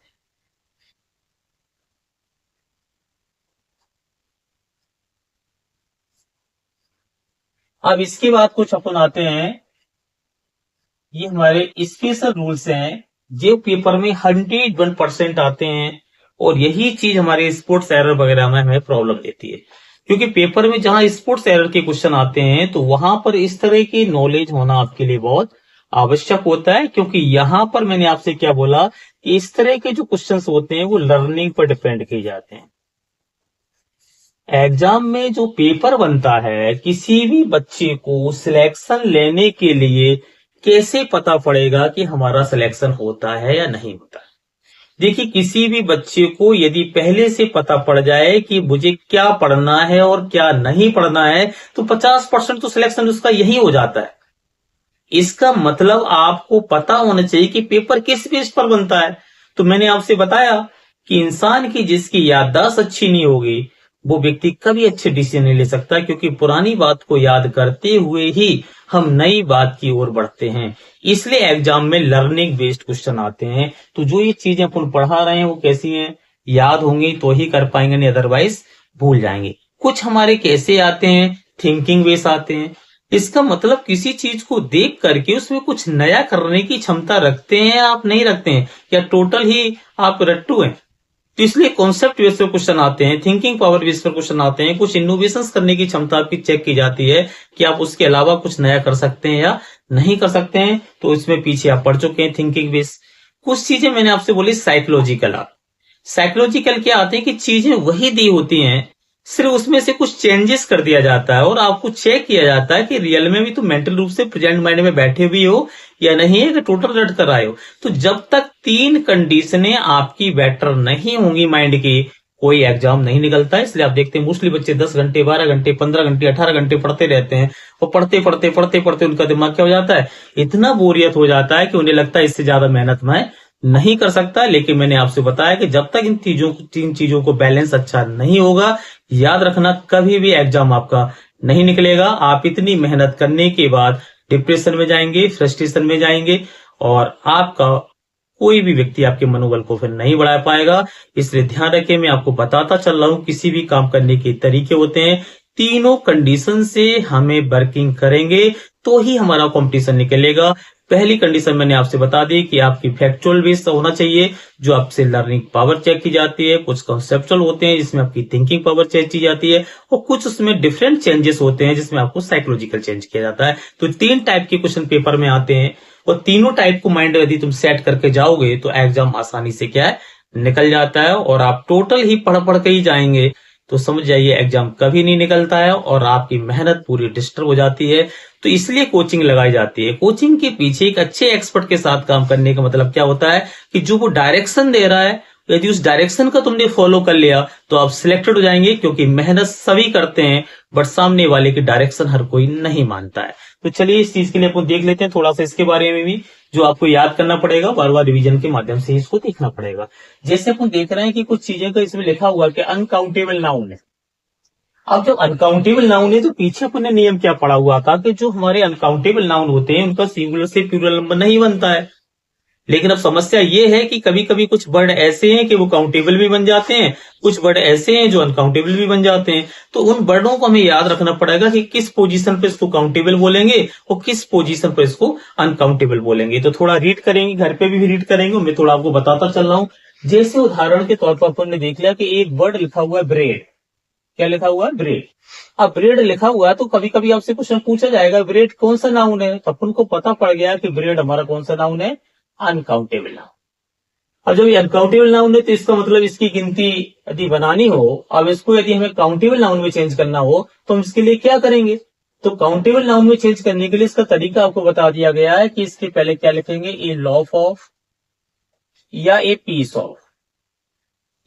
Speaker 1: अब इसके बाद कुछ अपन आते हैं, ये हमारे स्पेशल रूल्स हैं जो पेपर में 101% आते हैं और यही चीज हमारे स्पोर्ट्स एरर वगैरह में हमें प्रॉब्लम देती है। क्योंकि पेपर में जहां स्पोर्ट्स एरर के क्वेश्चन आते हैं तो वहां पर इस तरह की नॉलेज होना आपके लिए बहुत आवश्यक होता है, क्योंकि यहां पर मैंने आपसे क्या बोला कि इस तरह के जो क्वेश्चंस होते हैं वो लर्निंग पर डिपेंड किए जाते हैं। एग्जाम में जो पेपर बनता है किसी भी बच्चे को सिलेक्शन लेने के लिए कैसे पता पड़ेगा कि हमारा सिलेक्शन होता है या नहीं होता है। देखिए, किसी भी बच्चे को यदि पहले से पता पड़ जाए कि मुझे क्या पढ़ना है और क्या नहीं पढ़ना है तो 50% तो सिलेक्शन उसका यही हो जाता है। इसका मतलब आपको पता होना चाहिए कि पेपर किस बेस पर बनता है। तो मैंने आपसे बताया कि इंसान की जिसकी याददाश्त अच्छी नहीं होगी वो व्यक्ति कभी अच्छे डिसीजन नहीं ले सकता, क्योंकि पुरानी बात को याद करते हुए ही हम नई बात की ओर बढ़ते हैं। इसलिए एग्जाम में लर्निंग बेस्ड क्वेश्चन आते हैं। तो जो ये चीजें अपन पढ़ा रहे हैं वो कैसी हैं, याद होंगी तो ही कर पाएंगे, नहीं अदरवाइज भूल जाएंगे। कुछ हमारे कैसे आते हैं, थिंकिंग बेस आते हैं। इसका मतलब किसी चीज को देख करके उसमें कुछ नया करने की क्षमता रखते हैं आप नहीं रखते हैं, या टोटल ही आप रट्टू हैं। तो इसलिए कॉन्सेप्ट बेस पर क्वेश्चन आते हैं, थिंकिंग पावर बेस पर क्वेश्चन आते हैं, कुछ इनोवेशन करने की क्षमता आपकी चेक की जाती है कि आप उसके अलावा कुछ नया कर सकते हैं या नहीं कर सकते हैं। तो इसमें पीछे आप पढ़ चुके हैं थिंकिंग बेस। कुछ चीजें मैंने आपसे बोली साइकोलॉजिकल। साइकोलॉजिकल क्या आते हैं कि चीजें वही दी होती हैं, सिर्फ उसमें से कुछ चेंजेस कर दिया जाता है और आपको चेक किया जाता है कि रियल में भी तो मेंटल रूप से प्रेजेंट माइंड में बैठे भी हो या नहीं है, कि टोटल रट कर आए हो। तो जब तक 3 कंडीशनें आपकी बेटर नहीं होंगी माइंड की, कोई एग्जाम नहीं निकलता है। इसलिए आप देखते हैं मोस्टली बच्चे 10 घंटे 12 घंटे 15 घंटे 18 घंटे पढ़ते रहते हैं और पढ़ते पढ़ते पढ़ते पढ़ते उनका दिमाग क्या हो जाता है, इतना बोरियत हो जाता है कि उन्हें लगता है इससे ज्यादा मेहनत मैं नहीं कर सकता। लेकिन मैंने आपसे बताया कि जब तक इन 3 चीजों को बैलेंस अच्छा नहीं होगा, याद रखना कभी भी एग्जाम आपका नहीं निकलेगा। आप इतनी मेहनत करने के बाद डिप्रेशन में जाएंगे, फ्रस्ट्रेशन में जाएंगे और आपका कोई भी व्यक्ति आपके मनोबल को फिर नहीं बढ़ा पाएगा। इसलिए ध्यान रखें, मैं आपको बताता चल रहा हूं किसी भी काम करने के तरीके होते हैं। तीनों कंडीशन से हमें वर्किंग करेंगे तो ही हमारा कंपटीशन निकलेगा। पहली कंडीशन मैंने आपसे बता दी कि आपकी फैक्चुअल बेस होना चाहिए, जो आपसे लर्निंग पावर चेक की जाती है। कुछ कॉन्सेप्चुअल होते हैं जिसमें आपकी थिंकिंग पावर चेक की जाती है और कुछ उसमें डिफरेंट चेंजेस होते हैं जिसमें आपको साइकोलॉजिकल चेंज किया जाता है। तो 3 टाइप के क्वेश्चन पेपर में आते हैं और तीनों टाइप को माइंड यदि तुम सेट करके जाओगे तो एग्जाम आसानी से क्या है, निकल जाता है। और आप टोटल ही पढ़ पढ़ के ही जाएंगे तो समझ जाइए एग्जाम कभी नहीं निकलता है और आपकी मेहनत पूरी डिस्टर्ब हो जाती है। तो इसलिए कोचिंग लगाई जाती है। कोचिंग के पीछे एक अच्छे एक्सपर्ट के साथ काम करने का मतलब क्या होता है कि जो वो डायरेक्शन दे रहा है, यदि उस डायरेक्शन का तुमने फॉलो कर लिया तो आप सिलेक्टेड हो जाएंगे। क्योंकि मेहनत सभी करते हैं बट सामने वाले की डायरेक्शन हर कोई नहीं मानता है। तो चलिए इस चीज के लिए अपन देख लेते हैं थोड़ा सा इसके बारे में भी, जो आपको याद करना पड़ेगा, बार बार रिवीजन के माध्यम से इसको देखना पड़ेगा। जैसे अपन देख रहे हैं कि कुछ चीजें का इसमें लिखा हुआ कि अनकाउंटेबल नाउन है। अब जब अनकाउंटेबल नाउन है तो पीछे अपन ने नियम क्या पढ़ा हुआ था कि जो हमारे अनकाउंटेबल नाउन होते हैं उनका सिंगुलर से प्लूरल नंबर नहीं बनता है। लेकिन अब समस्या ये है कि कभी कभी कुछ वर्ड ऐसे हैं कि वो काउंटेबल भी बन जाते हैं, कुछ वर्ड ऐसे हैं जो अनकाउंटेबल भी बन जाते हैं। तो उन वर्डों को हमें याद रखना पड़ेगा कि किस पोजीशन पे इसको काउंटेबल बोलेंगे और किस पोजीशन पर इसको अनकाउंटेबल बोलेंगे। तो थोड़ा रीड करेंगे, घर पे भी रीड करेंगे, मैं थोड़ा आपको बताता चल रहा हूँ। जैसे उदाहरण के तौर पर अपन ने देख लिया कि एक वर्ड लिखा हुआ है ब्रेड। क्या लिखा हुआ है? ब्रेड। अब ब्रेड लिखा हुआ है तो कभी कभी आपसे क्वेश्चन पूछा जाएगा ब्रेड कौन सा नाउन है, तो अपन को पता पड़ गया कि ब्रेड हमारा कौन सा नाउन है, अनकाउंटेबल नाउन। अब जब ये अनकाउंटेबल नाउन है तो इसका मतलब इसकी गिनती यदि बनानी हो, अब इसको यदि हमें काउंटेबल नाउन में चेंज करना हो तो हम इसके लिए क्या करेंगे, तो काउंटेबल नाउन में चेंज करने के लिए इसका तरीका आपको बता दिया गया है कि इसके पहले क्या लिखेंगे, ए लॉफ ऑफ या ए पीस ऑफ।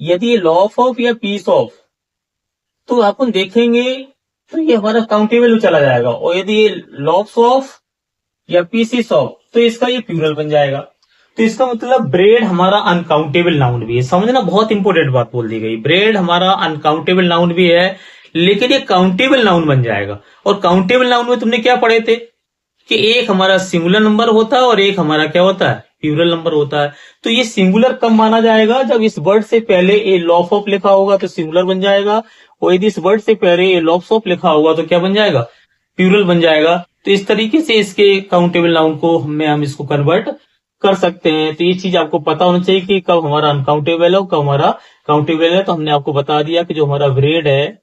Speaker 1: यदि ये लॉफ ऑफ या पीस ऑफ तो अपन देखेंगे तो ये हमारा काउंटेबल में चला जाएगा, और यदि ये लॉफ्स ऑफ या पीसीस ऑफ तो इसका ये प्लूरल बन जाएगा। तो इसका मतलब ब्रेड हमारा अनकाउंटेबल नाउन भी है। समझना, बहुत इंपॉर्टेंट बात बोल दी गई। ब्रेड हमारा अनकाउंटेबल नाउन भी है, लेकिन ये काउंटेबल नाउन बन जाएगा। और काउंटेबल नाउन में तुमने क्या पढ़े थे कि एक हमारा सिंगुलर नंबर होता है और एक हमारा क्या होता है, प्लूरल नंबर होता है। तो ये सिंगुलर कब माना जाएगा, जब इस वर्ड से पहले ए लॉफ ऑफ लिखा होगा तो सिंगुलर बन जाएगा, और यदि इस वर्ड से पहले ए लॉफ्स ऑफ लिखा होगा तो क्या बन जाएगा, प्लूरल बन जाएगा। तो इस तरीके से इसके काउंटेबल नाउन को हम इसको कन्वर्ट कर सकते हैं। तो ये चीज आपको पता होना चाहिए कि कब हमारा अनकाउंटेबल है और कब हमारा काउंटेबल है। तो हमने आपको बता दिया कि जो हमारा ब्रेड है,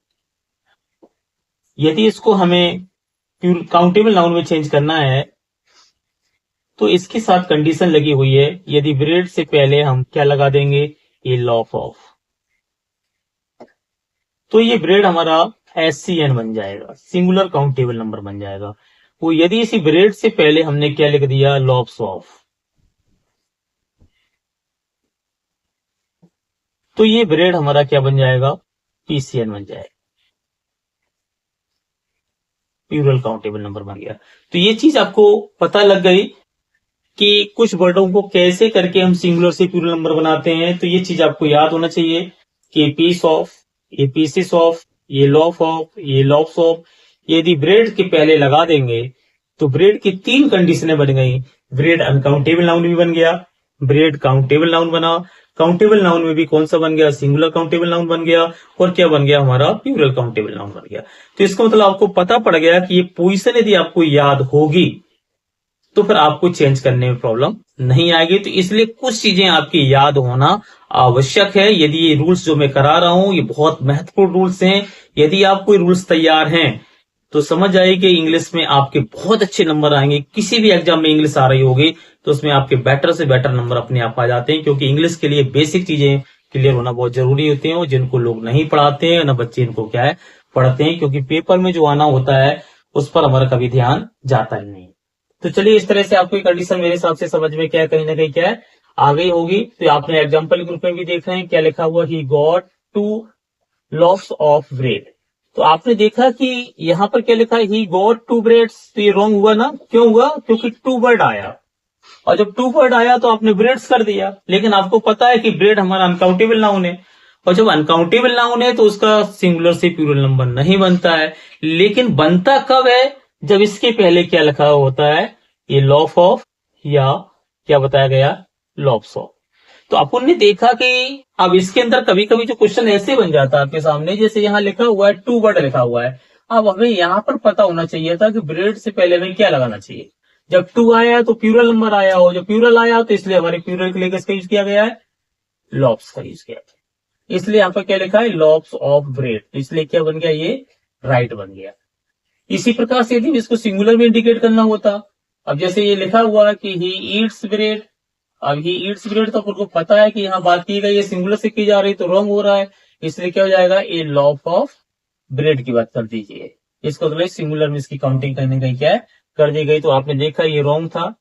Speaker 1: यदि इसको हमें काउंटेबल नाउन में चेंज करना है तो इसके साथ कंडीशन लगी हुई है, यदि ब्रेड से पहले हम क्या लगा देंगे, ए लॉफ ऑफ, तो ये ब्रेड हमारा SCN बन जाएगा, सिंगुलर काउंटेबल नंबर बन जाएगा। वो यदि इसी ब्रेड से पहले हमने क्या लिख दिया, लॉफ्स ऑफ, तो ये ब्रेड हमारा क्या बन जाएगा, PCN बन जाएगा, प्लूरल काउंटेबल नंबर बन गया। तो ये चीज आपको पता लग गई कि कुछ वर्डों को कैसे करके हम सिंगुलर से प्लूरल नंबर बनाते हैं। तो ये चीज आपको याद होना चाहिए कि पीस ऑफ, ये पीसेस ऑफ, ये लॉफ ऑफ, ये लॉफ्स ऑफ, यदि ब्रेड के पहले लगा देंगे तो ब्रेड की 3 कंडीशनें बन गई। ब्रेड अनकाउंटेबल नाउन भी बन गया, ब्रेड काउंटेबल नाउन बना, काउंटेबल नाउन में भी कौन सा बन गया, सिंगुलर काउंटेबल नाउन बन गया, और क्या बन गया हमारा, प्लूरल काउंटेबल नाउन बन गया। तो इसका मतलब आपको पता पड़ गया कि ये पोजीशन यदि आपको याद होगी तो फिर आपको चेंज करने में प्रॉब्लम नहीं आएगी। तो इसलिए कुछ चीजें आपकी याद होना आवश्यक है। यदि ये रूल्स जो मैं करा रहा हूं ये बहुत महत्वपूर्ण रूल्स हैं, यदि आप कोई रूल्स तैयार हैं तो समझ आइए कि इंग्लिश में आपके बहुत अच्छे नंबर आएंगे। किसी भी एग्जाम में इंग्लिश आ रही होगी तो उसमें आपके बेटर से बेटर नंबर अपने आप आ जाते हैं, क्योंकि इंग्लिश के लिए बेसिक चीजें क्लियर होना बहुत जरूरी होते हैं, और जिनको लोग नहीं पढ़ाते हैं ना बच्चे इनको क्या है पढ़ते हैं, क्योंकि पेपर में जो आना होता है उस पर हमारा कभी ध्यान जाता ही नहीं। तो चलिए, इस तरह से आपको कंडीशन मेरे हिसाब से समझ में क्या है, कहीं ना कहीं क्या है आ गई होगी। तो आपने एग्जाम्पल ग्रुप में भी देख रहे हैं क्या लिखा हुआ, he got 2 laughs of bread. तो आपने देखा कि यहां पर क्या लिखा है, ही गॉट 2 ब्रेड्स, तो ये रॉन्ग हुआ ना, क्यों हुआ, क्योंकि 2 वर्ड आया, और जब 2 वर्ड आया तो आपने ब्रेड्स कर दिया। लेकिन आपको पता है कि ब्रेड हमारा अनकाउंटेबल नाउन है, और जब अनकाउंटेबल नाउन है तो उसका सिंगुलर से प्लूरल नंबर नहीं बनता है। लेकिन बनता कब है, जब इसके पहले क्या लिखा होता है, ये लॉफ ऑफ या क्या बताया गया, लॉफ्स ऑफ। तो अपन ने देखा कि अब इसके अंदर कभी कभी जो क्वेश्चन ऐसे बन जाता है आपके सामने, जैसे यहाँ लिखा हुआ है 2 वर्ड लिखा हुआ है। अब हमें यहाँ पर पता होना चाहिए था कि ब्रेड से पहले हमें क्या लगाना चाहिए। जब 2 आया तो प्लूरल नंबर आया, और जब प्लूरल आया तो इसलिए हमारे प्लूरल के लिए किसका यूज किया गया है, लॉफ्स का यूज किया गया। इसलिए यहाँ पर क्या लिखा है, लॉफ्स ऑफ ब्रेड, तो इसलिए क्या बन गया, ये राइट बन गया। इसी प्रकार से यदि इसको सिंगुलर में इंडिकेट करना होता, अब जैसे ये लिखा हुआ है कि ही ईट्स ब्रेड, अब ही ईट्स ब्रेड तो आपको पता है कि यहाँ बात की गई है सिंगुलर से की जा रही, तो रॉन्ग हो रहा है, इसलिए क्या हो जाएगा, ए लॉफ ऑफ ब्रेड की बात कर दीजिए। इसको तो सिंगुलर में इसकी काउंटिंग कहीं ना कहीं क्या है कर दी गई। तो आपने देखा ये रॉन्ग था,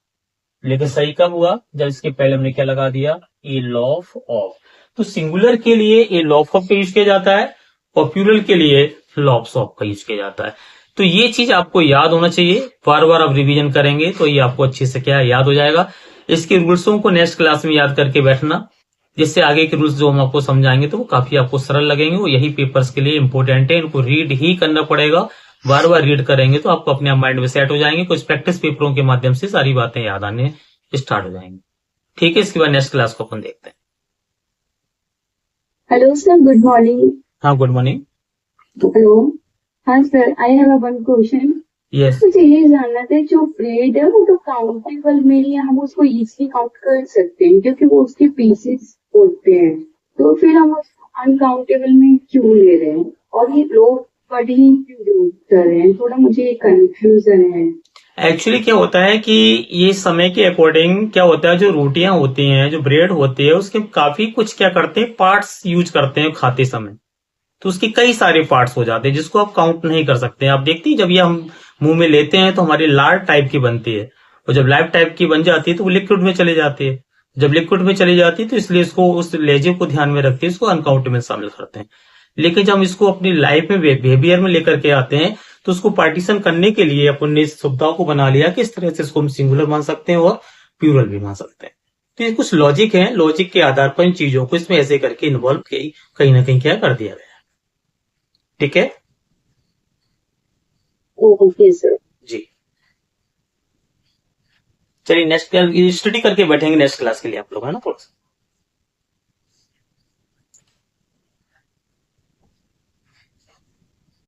Speaker 1: लेकिन सही कब हुआ, जब इसके पहले हमने क्या लगा दिया, ए लॉफ ऑफ। तो सिंगुलर के लिए ए लॉफ ऑफ का यूज किया जाता है, और प्लूरल के लिए लॉफ्स ऑफ का यूज किया जाता है। तो ये चीज आपको याद होना चाहिए, बार बार आप रिवीजन करेंगे तो ये आपको अच्छे से क्या याद हो जाएगा। इसके रूल्सों को नेक्स्ट क्लास में याद करके बैठना, जिससे आगे के रूल्स जो हम आपको समझाएंगे तो वो काफी आपको सरल लगेंगे। वो यही पेपर्स के लिए इंपॉर्टेंट है, इनको रीड ही करना पड़ेगा। बार बार रीड करेंगे तो आपको अपने माइंड में सेट हो जाएंगे, कुछ प्रैक्टिस पेपरों के माध्यम से सारी बातें याद आने स्टार्ट हो जाएंगी। ठीक है, इसके बाद नेक्स्ट क्लास को अपन देखते हैं।
Speaker 2: Hello sir, good morning.
Speaker 1: हाँ, गुड मॉर्निंग।
Speaker 2: हेलो, हाँ sir, I have one question.
Speaker 1: Yes,
Speaker 2: मुझे ये जानना था, जो ब्रेड है वो तो काउंटेबल में ही हम उसको इजीली काउंट कर सकते हैं क्योंकि वो उसके पीसेस होते हैं, तो फिर हम उसको अनकाउंटेबल में क्यों ले रहे हैं और ये लोग वर्ड ही क्यों यूज कर रहे हैं, थोड़ा मुझे कंफ्यूजन है।
Speaker 1: एक्चुअली क्या होता है कि ये समय के अकॉर्डिंग क्या होता है, जो रोटियां होती हैं, जो ब्रेड होती है, उसके काफी कुछ क्या करते हैं, पार्ट्स यूज करते हैं खाते समय। तो उसके कई सारे पार्ट्स हो जाते हैं जिसको आप काउंट नहीं कर सकते। आप देखते हैं जब ये हम मुंह में लेते हैं तो हमारी लार टाइप की बनती है, और जब लाइव टाइप की बन जाती है तो वो लिक्विड में चली जाती है। जब लिक्विड में चली जाती है तो इसलिए इसको, उस लहजे को ध्यान में रखते हैं, इसको अनकाउंट में शामिल करते हैं। लेकिन जब हम इसको अपनी लाइफ में बिहेवियर में लेकर के आते हैं तो उसको पार्टीशन करने के लिए अपन ने इस सुविधाओं को बना लिया कि इस तरह से इसको हम सिंगुलर मान सकते हैं और प्लूरल भी मान सकते हैं। तो ये कुछ लॉजिक है, लॉजिक के आधार पर इन चीजों को इसमें ऐसे करके इन्वॉल्व कहीं ना कहीं क्या कर दिया गया है। ठीक है
Speaker 2: ओके सर।
Speaker 1: जी। चलिए नेक्स्ट स्टडी करके बैठेंगे नेक्स्ट क्लास के लिए आप लोग, है ना थोड़ा सा।